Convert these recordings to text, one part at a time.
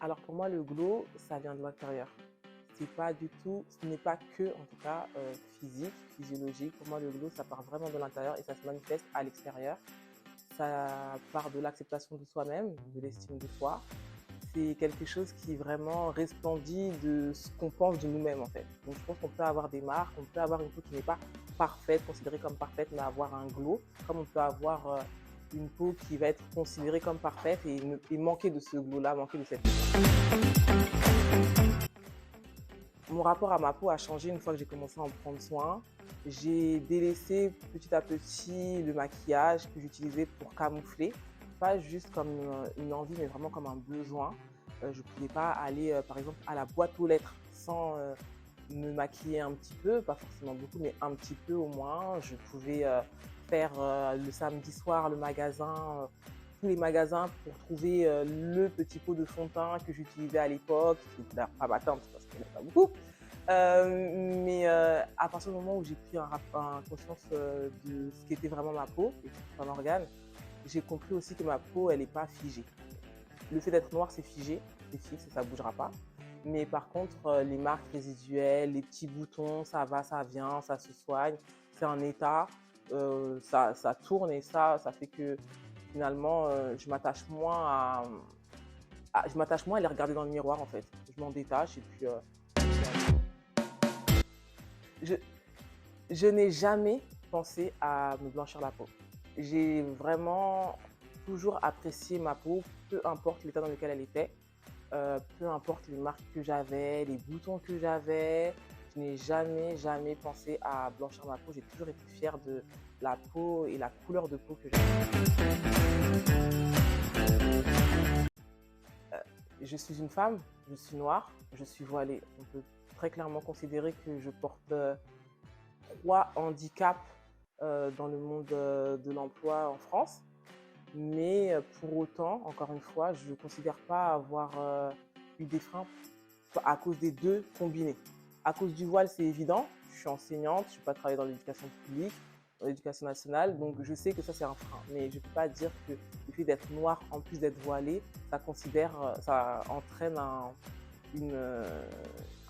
Alors pour moi, le glow, ça vient de l'intérieur. C'est pas du tout, ce n'est pas que, en tout cas, physique, physiologique. Pour moi, le glow, ça part vraiment de l'intérieur et ça se manifeste à l'extérieur. Ça part de l'acceptation de soi-même, de l'estime de soi. C'est quelque chose qui vraiment resplendit de ce qu'on pense de nous-mêmes, en fait. Donc je pense qu'on peut avoir des marques, on peut avoir une peau qui n'est pas parfaite, considérée comme parfaite, mais avoir un glow, comme on peut avoir une peau qui va être considérée comme parfaite et manquer de ce glow-là, manquer de cette Mon rapport à ma peau a changé une fois que j'ai commencé à en prendre soin. J'ai délaissé petit à petit le maquillage que j'utilisais pour camoufler, pas juste comme une envie, mais vraiment comme un besoin. Je ne pouvais pas aller, par exemple, à la boîte aux lettres sans me maquiller un petit peu, pas forcément beaucoup, mais un petit peu au moins. Je pouvais faire le samedi soir le magasin, tous les magasins pour trouver le petit pot de fond de teint que j'utilisais à l'époque, qui n'était d'ailleurs pas ma teinte parce qu'il n'y en a pas beaucoup. Mais à partir du moment où j'ai pris conscience de ce qu'était vraiment ma peau et tout un organe, j'ai compris aussi que ma peau, elle n'est pas figée. Le fait d'être noir, c'est figé, c'est fixe et ça ne bougera pas. Mais par contre, les marques résiduelles, les petits boutons, ça va, ça vient, ça se soigne, c'est un état, ça tourne et ça fait que finalement, je m'attache moins à les regarder dans le miroir en fait. Je m'en détache et puis je, je n'ai jamais pensé à me blanchir la peau. J'ai vraiment toujours apprécié ma peau, peu importe l'état dans lequel elle était, peu importe les marques que j'avais, les boutons que j'avais. Je n'ai jamais pensé à blanchir ma peau. J'ai toujours été fière de la peau et la couleur de peau que j'avais. Je suis une femme, je suis noire, je suis voilée. On peut très clairement considérer que je porte 3 handicaps dans le monde de l'emploi en France. Mais pour autant, encore une fois, je ne considère pas avoir eu des freins à cause des deux combinés. À cause du voile, c'est évident. Je suis enseignante, je ne suis pas travailler dans l'éducation publique, dans l'éducation nationale, donc je sais que ça c'est un frein. Mais je ne peux pas dire que le fait d'être noire en plus d'être voilée, ça entraîne un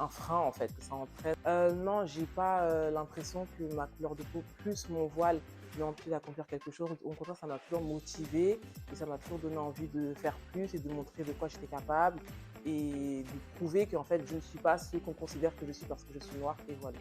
frein en fait, que ça entraîne. Non, j'ai pas l'impression que ma couleur de peau plus mon voile m'ont empêché d'accomplir quelque chose. Au contraire, ça m'a toujours motivée et ça m'a toujours donné envie de faire plus et de montrer de quoi j'étais capable et de prouver qu'en fait je ne suis pas ce qu'on considère que je suis parce que je suis noire et voilée.